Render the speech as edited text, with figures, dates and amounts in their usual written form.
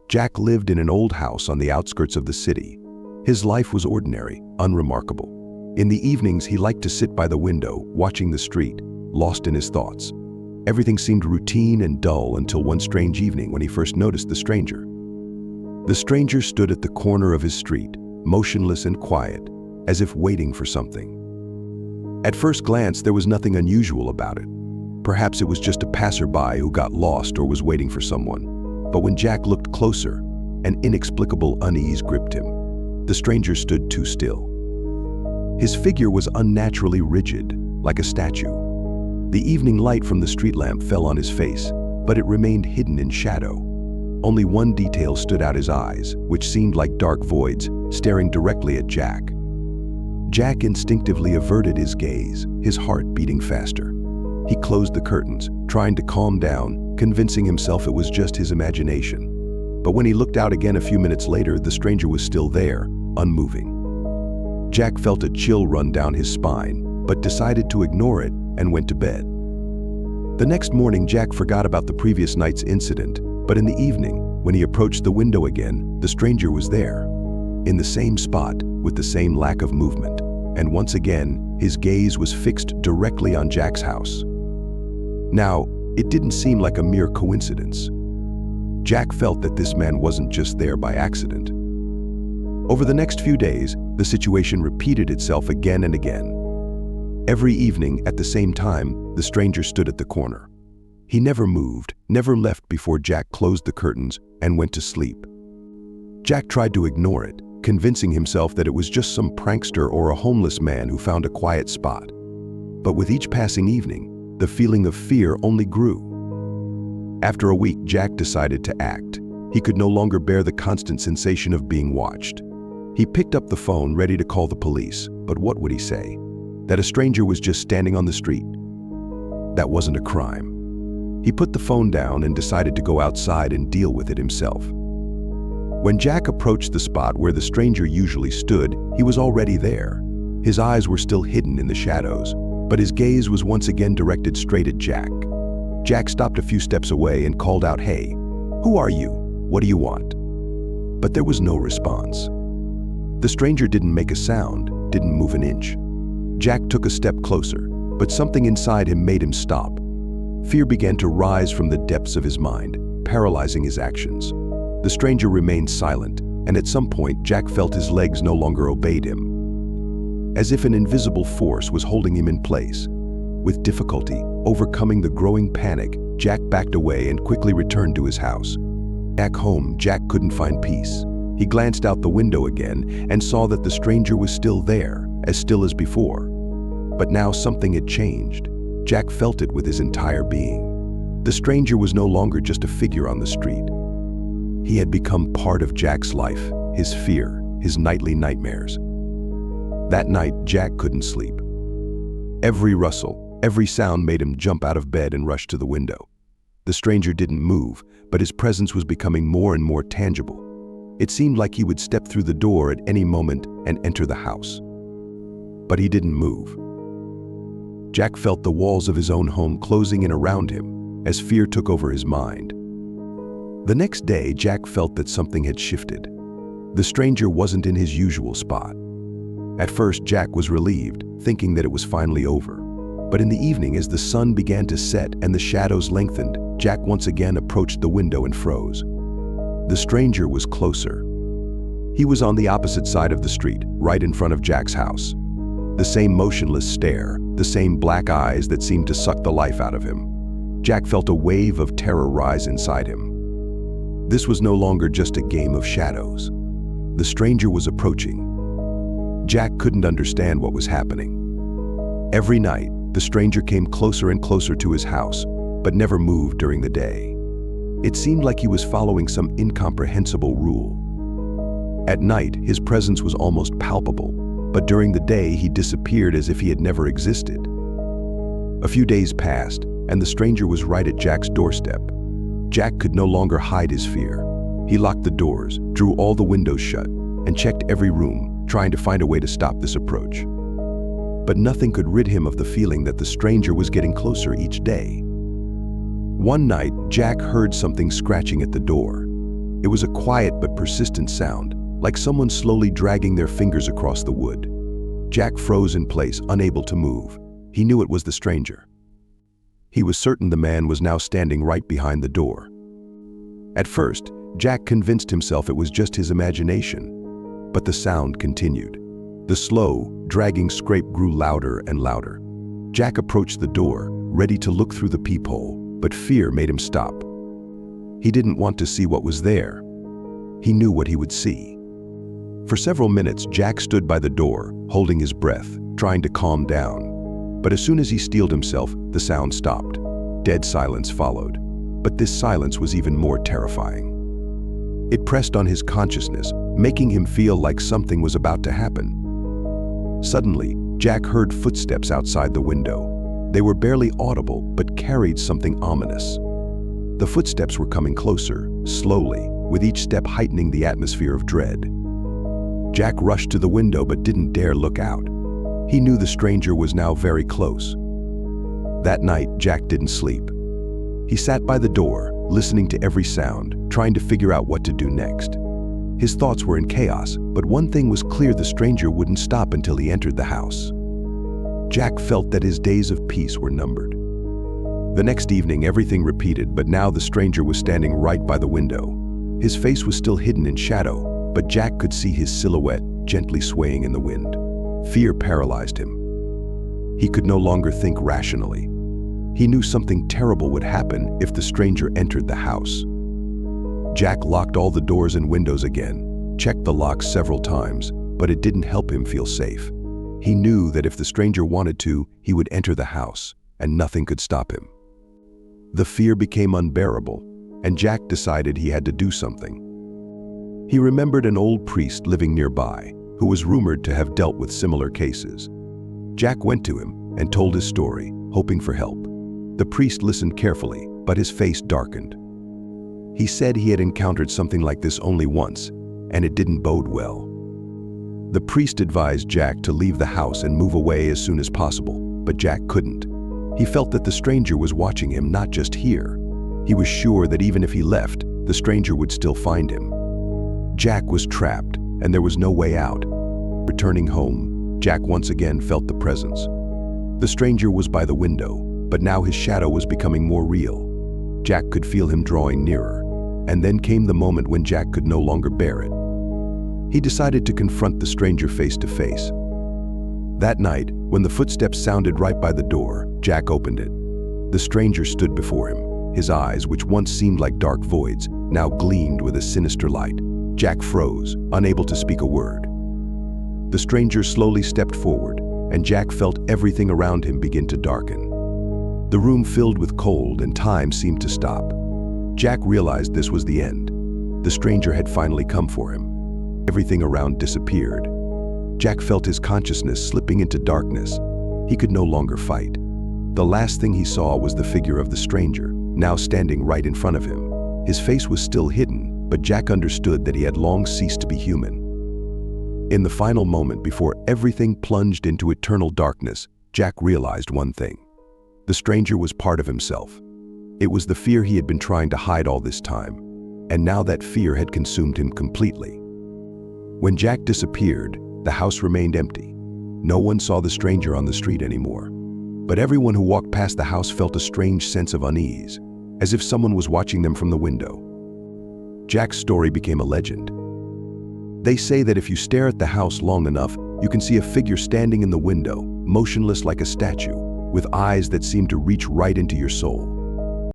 Jack lived in an old house on the outskirts of the city. His life was ordinary, unremarkable. In the evenings, he liked to sit by the window, watching the street, lost in his thoughts. Everything seemed routine and dull until one strange evening when he first noticed the stranger. The stranger stood at the corner of his street, motionless and quiet, as if waiting for something. At first glance, there was nothing unusual about it. Perhaps it was just a passerby who got lost or was waiting for someone. But when Jack looked closer, an inexplicable unease gripped him. The stranger stood too still. His figure was unnaturally rigid, like a statue. The evening light from the street lamp fell on his face, but it remained hidden in shadow. Only one detail stood out: his eyes, which seemed like dark voids, staring directly at Jack. Jack instinctively averted his gaze, his heart beating faster. He closed the curtains, trying to calm down, convincing himself it was just his imagination. But when he looked out again a few minutes later, the stranger was still there, unmoving. Jack felt a chill run down his spine, but decided to ignore it and went to bed. The next morning, Jack forgot about the previous night's incident, but in the evening, when he approached the window again, the stranger was there, in the same spot, with the same lack of movement. And once again, his gaze was fixed directly on Jack's house. Now, it didn't seem like a mere coincidence. Jack felt that this man wasn't just there by accident. Over the next few days, the situation repeated itself again and again. Every evening, at the same time, the stranger stood at the corner. He never moved, never left before Jack closed the curtains and went to sleep. Jack tried to ignore it, convincing himself that it was just some prankster or a homeless man who found a quiet spot. But with each passing evening, the feeling of fear only grew. After a week, Jack decided to act. He could no longer bear the constant sensation of being watched. He picked up the phone, ready to call the police, but what would he say? That a stranger was just standing on the street? That wasn't a crime. He put the phone down and decided to go outside and deal with it himself. When Jack approached the spot where the stranger usually stood, he was already there. His eyes were still hidden in the shadows, but his gaze was once again directed straight at Jack. Jack stopped a few steps away and called out, "Hey, who are you? What do you want?" But there was no response. The stranger didn't make a sound, didn't move an inch. Jack took a step closer, but something inside him made him stop. Fear began to rise from the depths of his mind, paralyzing his actions. The stranger remained silent, and at some point, Jack felt his legs no longer obeyed him. As if an invisible force was holding him in place. With difficulty, overcoming the growing panic, Jack backed away and quickly returned to his house. Back home, Jack couldn't find peace. He glanced out the window again and saw that the stranger was still there, as still as before. But now something had changed. Jack felt it with his entire being. The stranger was no longer just a figure on the street. He had become part of Jack's life, his fear, his nightly nightmares. That night, Jack couldn't sleep. Every rustle, every sound made him jump out of bed and rush to the window. The stranger didn't move, but his presence was becoming more and more tangible. It seemed like he would step through the door at any moment and enter the house. But he didn't move. Jack felt the walls of his own home closing in around him as fear took over his mind. The next day, Jack felt that something had shifted. The stranger wasn't in his usual spot. At first, Jack was relieved, thinking that it was finally over. But in the evening, as the sun began to set and the shadows lengthened, Jack once again approached the window and froze. The stranger was closer. He was on the opposite side of the street, right in front of Jack's house. The same motionless stare, the same black eyes that seemed to suck the life out of him. Jack felt a wave of terror rise inside him. This was no longer just a game of shadows. The stranger was approaching. Jack couldn't understand what was happening. Every night, the stranger came closer and closer to his house, but never moved during the day. It seemed like he was following some incomprehensible rule. At night, his presence was almost palpable, but during the day, he disappeared as if he had never existed. A few days passed, and the stranger was right at Jack's doorstep. Jack could no longer hide his fear. He locked the doors, drew all the windows shut, and checked every room, trying to find a way to stop this approach. But nothing could rid him of the feeling that the stranger was getting closer each day. One night, Jack heard something scratching at the door. It was a quiet but persistent sound, like someone slowly dragging their fingers across the wood. Jack froze in place, unable to move. He knew it was the stranger. He was certain the man was now standing right behind the door. At first, Jack convinced himself it was just his imagination, but the sound continued. The slow, dragging scrape grew louder and louder. Jack approached the door, ready to look through the peephole, but fear made him stop. He didn't want to see what was there. He knew what he would see. For several minutes, Jack stood by the door, holding his breath, trying to calm down. But as soon as he steeled himself, the sound stopped. Dead silence followed. But this silence was even more terrifying. It pressed on his consciousness, making him feel like something was about to happen. Suddenly, Jack heard footsteps outside the window. They were barely audible, but carried something ominous. The footsteps were coming closer, slowly, with each step heightening the atmosphere of dread. Jack rushed to the window but didn't dare look out. He knew the stranger was now very close. That night, Jack didn't sleep. He sat by the door, listening to every sound, trying to figure out what to do next. His thoughts were in chaos, but one thing was clear: the stranger wouldn't stop until he entered the house. Jack felt that his days of peace were numbered. The next evening, everything repeated, but now the stranger was standing right by the window. His face was still hidden in shadow, but Jack could see his silhouette gently swaying in the wind. Fear paralyzed him. He could no longer think rationally. He knew something terrible would happen if the stranger entered the house. Jack locked all the doors and windows again, checked the locks several times, but it didn't help him feel safe. He knew that if the stranger wanted to, he would enter the house, and nothing could stop him. The fear became unbearable, and Jack decided he had to do something. He remembered an old priest living nearby, who was rumored to have dealt with similar cases. Jack went to him and told his story, hoping for help. The priest listened carefully, but his face darkened. He said he had encountered something like this only once, and it didn't bode well. The priest advised Jack to leave the house and move away as soon as possible, but Jack couldn't. He felt that the stranger was watching him, not just here. He was sure that even if he left, the stranger would still find him. Jack was trapped, and there was no way out. Returning home, Jack once again felt the presence. The stranger was by the window, but now his shadow was becoming more real. Jack could feel him drawing nearer, and then came the moment when Jack could no longer bear it. He decided to confront the stranger face to face. That night, when the footsteps sounded right by the door, Jack opened it. The stranger stood before him. His eyes, which once seemed like dark voids, now gleamed with a sinister light. Jack froze, unable to speak a word. The stranger slowly stepped forward, and Jack felt everything around him begin to darken. The room filled with cold, and time seemed to stop. Jack realized this was the end. The stranger had finally come for him. Everything around disappeared. Jack felt his consciousness slipping into darkness. He could no longer fight. The last thing he saw was the figure of the stranger, now standing right in front of him. His face was still hidden, but Jack understood that he had long ceased to be human. In the final moment before everything plunged into eternal darkness, Jack realized one thing. The stranger was part of himself. It was the fear he had been trying to hide all this time, and now that fear had consumed him completely. When Jack disappeared, the house remained empty. No one saw the stranger on the street anymore. But everyone who walked past the house felt a strange sense of unease, as if someone was watching them from the window. Jack's story became a legend. They say that if you stare at the house long enough, you can see a figure standing in the window, motionless like a statue, with eyes that seem to reach right into your soul.